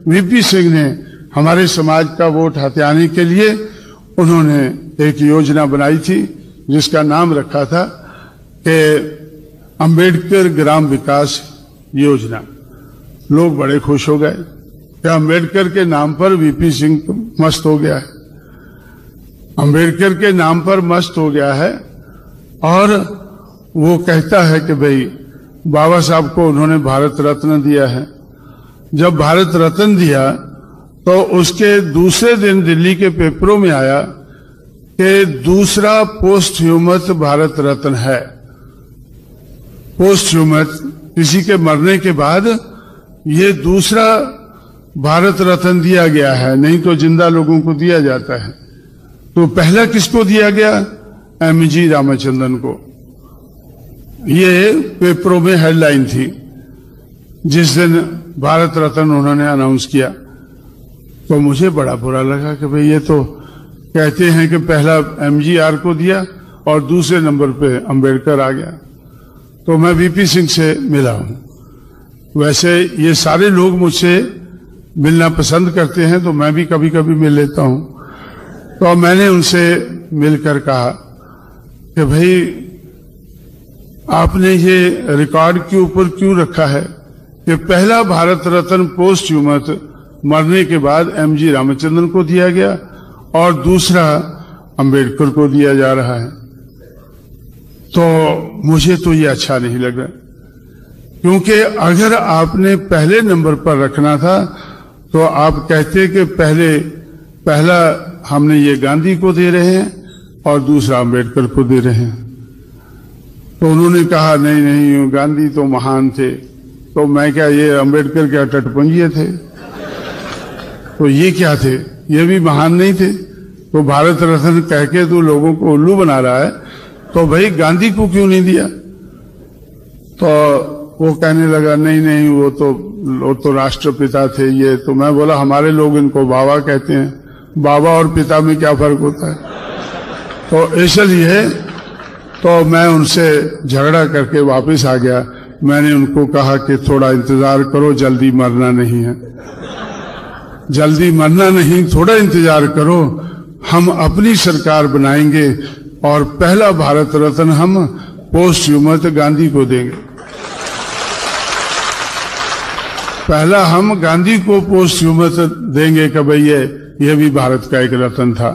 VP Singh ने हमारे समाज का वोट हथियाने के लिए उन्होंने एक योजना बनाई थी जिसका नाम रखा था कि अंबेडकर ग्राम विकास योजना। लोग बड़े खुश हो गए कि अंबेडकर के नाम पर वीपी सिंह मस्त हो गया है, अंबेडकर के नाम पर मस्त हो गया है। और वो कहता है कि भाई बाबा साहब को उन्होंने भारत रत्न दिया है। जब भारत रत्न दिया तो उसके दूसरे दिन दिल्ली के पेपरों में आया कि दूसरा पोस्ट ह्यूमस भारत रत्न है। पोस्ट ह्यूमस किसी के मरने के बाद ये दूसरा भारत रत्न दिया गया है, नहीं तो जिंदा लोगों को दिया जाता है। तो पहला किसको दिया गया? एमजी रामचंद्रन को। ये पेपरों में हेडलाइन थी जिस दिन भारत रत्न उन्होंने अनाउंस किया। तो मुझे बड़ा बुरा लगा कि भाई ये तो कहते हैं कि पहला एमजीआर को दिया और दूसरे नंबर पे अंबेडकर आ गया। तो मैं वीपी सिंह से मिला हूं। वैसे ये सारे लोग मुझसे मिलना पसंद करते हैं तो मैं भी कभी कभी मिल लेता हूं। तो मैंने उनसे मिलकर कहा कि भाई आपने ये रिकॉर्ड के ऊपर क्यों रखा है कि पहला भारत रत्न पोस्ट ह्यूमस मरने के बाद एमजी रामचंद्रन को दिया गया और दूसरा अंबेडकर को दिया जा रहा है। तो मुझे तो ये अच्छा नहीं लग रहा, क्योंकि अगर आपने पहले नंबर पर रखना था तो आप कहते कि पहला हमने ये गांधी को दे रहे हैं और दूसरा अंबेडकर को दे रहे हैं। तो उन्होंने कहा नहीं नहीं, गांधी तो महान थे। तो मैं क्या, ये अंबेडकर क्या टटपंजिये थे? तो ये क्या थे? ये भी महान नहीं थे? तो भारत रत्न कह के तो लोगों को उल्लू बना रहा है, तो भाई गांधी को क्यों नहीं दिया? तो वो कहने लगा नहीं नहीं, वो तो राष्ट्रपिता थे ये। तो मैं बोला हमारे लोग इनको बाबा कहते हैं, बाबा और पिता में क्या फर्क होता है? तो इसलिए तो मैं उनसे झगड़ा करके वापस आ गया। मैंने उनको कहा कि थोड़ा इंतजार करो, जल्दी मरना नहीं है, जल्दी मरना नहीं, थोड़ा इंतजार करो, हम अपनी सरकार बनाएंगे और पहला भारत रत्न हम पोस्ट ह्यूमस गांधी को देंगे। पहला हम गांधी को पोस्ट ह्यूमस देंगे कि भाई ये भी भारत का एक रत्न था।